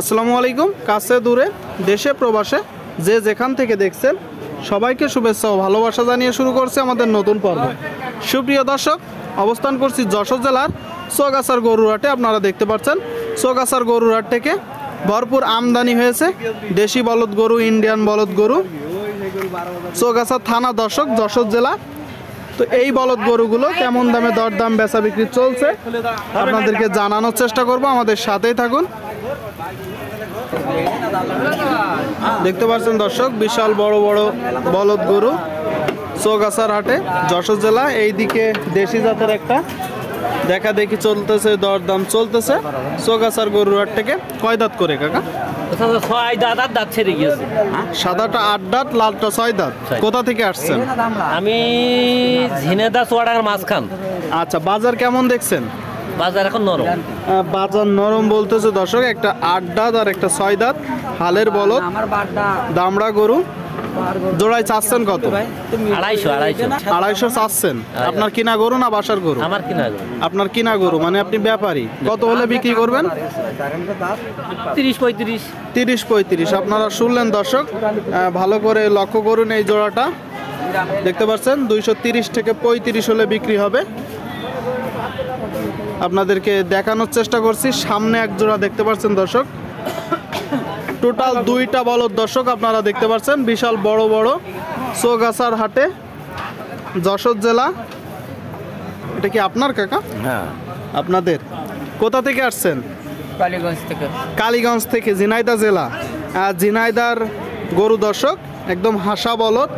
আসসালামু আলাইকুম। কাছে দূরে দেশে প্রবাসে যে যেখান থেকে দেখছেন সবাইকে শুভেচ্ছা ও ভালোবাসা জানিয়ে শুরু করছে আমাদের নতুন পর্ব। সুপ্রিয় দর্শক, অবস্থান করছি যশোর জেলার চৌগাছার গরুরহাটে। আপনারা দেখতে পাচ্ছেন চৌগাছার গরুরহাট থেকে ভরপুর আমদানি হয়েছে দেশি বলদ গরু, ইন্ডিয়ান বলদ গরু। চৌগাছা থানা দর্শক, যশোর জেলা। তো এই বলদ গরুগুলো কেমন দামে দরদাম বেচা বিক্রি চলছে আপনাদেরকে জানানোর চেষ্টা করব, আমাদের সাথেই থাকুন। দেখতে পাচ্ছেন দর্শক, বিশাল বড় বড় বলদ গরু চৌগাছার হাটে, যশোর জেলা। এইদিকে দেশি জাতের একটা দেখা দেখি চলতেছে, দরদাম চলতেছে চৌগাছার গরুর হাট থেকে। কয় দাঁত করে কাকা? সাদাটা 8 দাঁত, লালটা 6 দাঁত। কোথা থেকে আসছেন? আমি ঝিনেদা চুয়াডাঙ্গার মাঝখান। আচ্ছা, বাজার কেমন দেখছেন? বাজার এখন নরম। বাজার নরম বলতেছে দর্শক। একটা 8 দাঁত আর একটা 6 দাঁত হালের বলদ দামড়া গরু। জোড়ায় চাচ্ছেন কত? 250 চাচ্ছেন। আপনার কিনা গরু না বাসার গরু? আমার কিনা গরু। আপনার কিনা গরু, মানে আপনি ব্যাপারী। কত হলে বিক্রি করবেন? 30-35। আপনারা শুনলেন দর্শক, ভালো করে লক্ষ্য করুন। এই জোড়াটা দেখতে পাচ্ছেন 230 থেকে 35 হলে বিক্রি হবে। আপনাদেরকে দেখানোর চেষ্টা করছি। সামনে এক জোড়া দেখতে পাচ্ছেন দর্শক, টোটাল 2টা বলদ দর্শক আপনারা দেখতে পাচ্ছেন, বিশাল বড় বড় চৌগাছার হাটে, যশোর জেলা। এটা কি আপনার কাকা? হ্যাঁ, আপনাদের। কোথা থেকে আসছেন? কালীগঞ্জ থেকে, ঝিনাইদহ জেলা। ঝিনাইদার গরু দর্শক, একদম হাসা বলদ।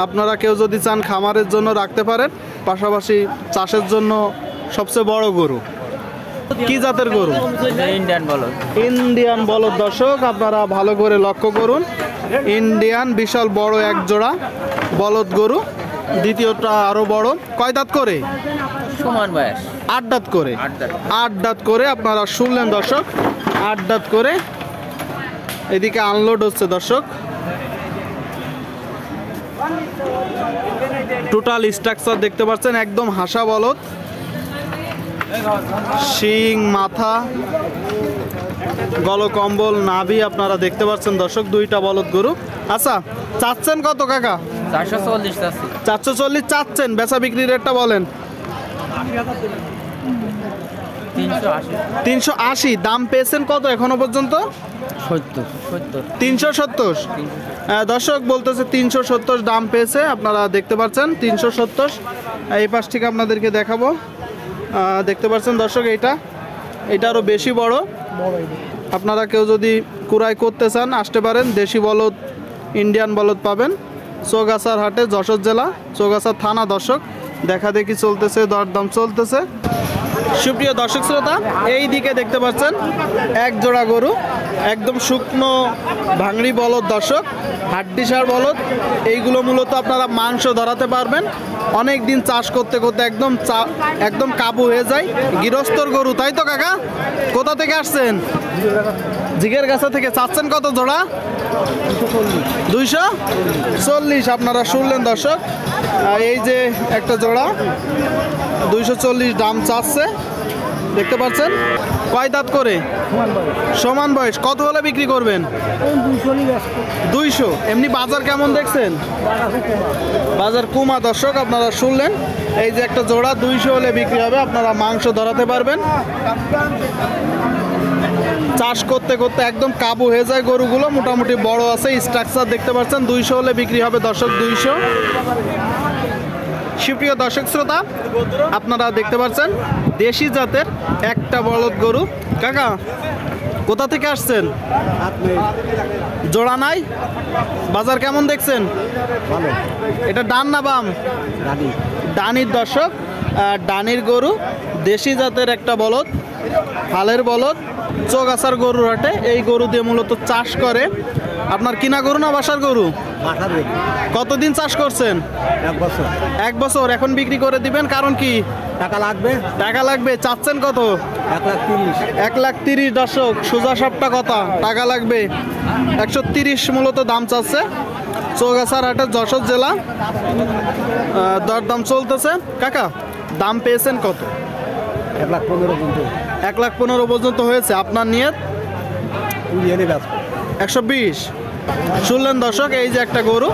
আপনারা কেউ যদি চান খামারের জন্য রাখতে পারেন, পাশাপাশি চাষের জন্য সবচেয়ে বড় গরু। কি জাতের গরু? ইন্ডিয়ান বলদ দর্শক, আপনারা ভালো করে লক্ষ্য করুন। ইন্ডিয়ান বিশাল বড় এক জোড়া বলদ গরু। দ্বিতীয়টা আরো বড়। কয় দাঁত করে? সমান বয়স। 8 দাঁত করে। 8 দাঁত করে আপনারা শুনলেন দর্শক, 8 দাঁত করে। এদিকে আনলোড হচ্ছে দর্শক। টোটাল স্ট্রাকচার দেখতে পাচ্ছেন, একদম হাসা বলদ। শিং, মাথা, গলকম্বল, নাভি আপনারা দেখতে পাচ্ছেন দর্শক। 2টা বলদ গরু। আচ্ছা, চাচ্ছেন কত কাকা? 440 চাচ্ছেন। বেচা বিক্রি রেটটা বলেন। 380। দাম পেয়েছেন কত এখনো পর্যন্ত? 370। দর্শক বলতেছে 370 দাম পেয়েছে। আপনারা দেখতে পাচ্ছেন 370। এই পাশ থেকে আপনাদেরকে দেখাবো। দেখতে পাচ্ছেন দর্শক, এটা আরো বেশি বড়। আপনারা কেউ যদি কুড়াই করতে চান আসতে পারেন। দেশি বলদ, ইন্ডিয়ান বলদ পাবেন চৌগাছার হাটে, যশোর জেলা, চৌগাছা থানা দর্শক। দেখা দেখি চলতেছে, দরদাম চলতেছে। সুপ্রিয় দর্শক শ্রোতা, এই দিকে দেখতে পাচ্ছেন এক জোড়া গরু, একদম শুকনো ভাঙড়ি বলদ দর্শক, হাড্ডিসার বলদ। এইগুলো মূলত আপনারা মাংস ধরাতে পারবেন। অনেক দিন চাষ করতে করতে একদম কাবু হয়ে যায়। গৃহস্থর গরু, তাই তো কাকা? কোথা থেকে আসছেন? জিগের গাছা থেকে। চাচ্ছেন কত জোড়া? 240। আপনারা শুনলেন দর্শক, এই যে একটা জোড়া 240 দাম চাচ্ছে। দেখতে পাচ্ছেন। কয় দাঁত করে? সমান বয়স। কত হলে বিক্রি করবেন? 200। এমনি বাজার কেমন দেখছেন? বাজার কুমা দর্শক, আপনারা শুনলেন। এই যে একটা জোড়া 200 হলে বিক্রি হবে। আপনারা মাংস ধরাতে পারবেন। চাষ করতে করতে একদম কাবু হয়ে যায় গরুগুলো। মোটামুটি বড় আছে, স্ট্রাকচার দেখতে পাচ্ছেন। 200 হলে বিক্রি হবে দর্শক, 200। সুপ্রিয় দর্শক শ্রোতা, আপনারা দেখতে পাচ্ছেন দেশি জাতের একটা বলদ গরু। কাকা কোথা থেকে আসছেন? জোড়া নাই। বাজার কেমন দেখছেন? এটা ডান না বাম? ডানির দর্শক, ডানির গরু, দেশি জাতের একটা বলদ, হালের বলদ, চৌগাছার গরুর হাটে। এই গরু দিয়ে মূলত চাষ করে। আপনার কিনা গরু না বাসার গরু? কতদিন চাষ করছেন? 1 বছর। এখন বিক্রি করে দিবেন, কারণ কি? টাকা লাগবে। চাচ্ছেন কত? 1,30,000 দর্শক, সোজা সবটা কথা। টাকা লাগবে। 130 মূলত দাম চাচ্ছে চৌগাছার হাটে, যশোর জেলা। দরদাম চলতেছে। কাকা দাম পেয়েছেন কত? 1,15,000 পর্যন্ত। 1,15,000 পর্যন্ত হয়েছে। আপনার নিয়ত? 120 শুনলেন দর্শক, এই যে একটা গরু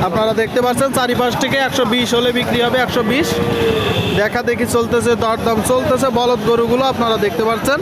আপনারা দেখতে পাচ্ছেন, চারিপাশ থেকে 120 হলে বিক্রি হবে। 120 দেখা দেখি চলতেছে, দরদাম চলতেছে। বলদ গরুগুলো আপনারা দেখতে পাচ্ছেন।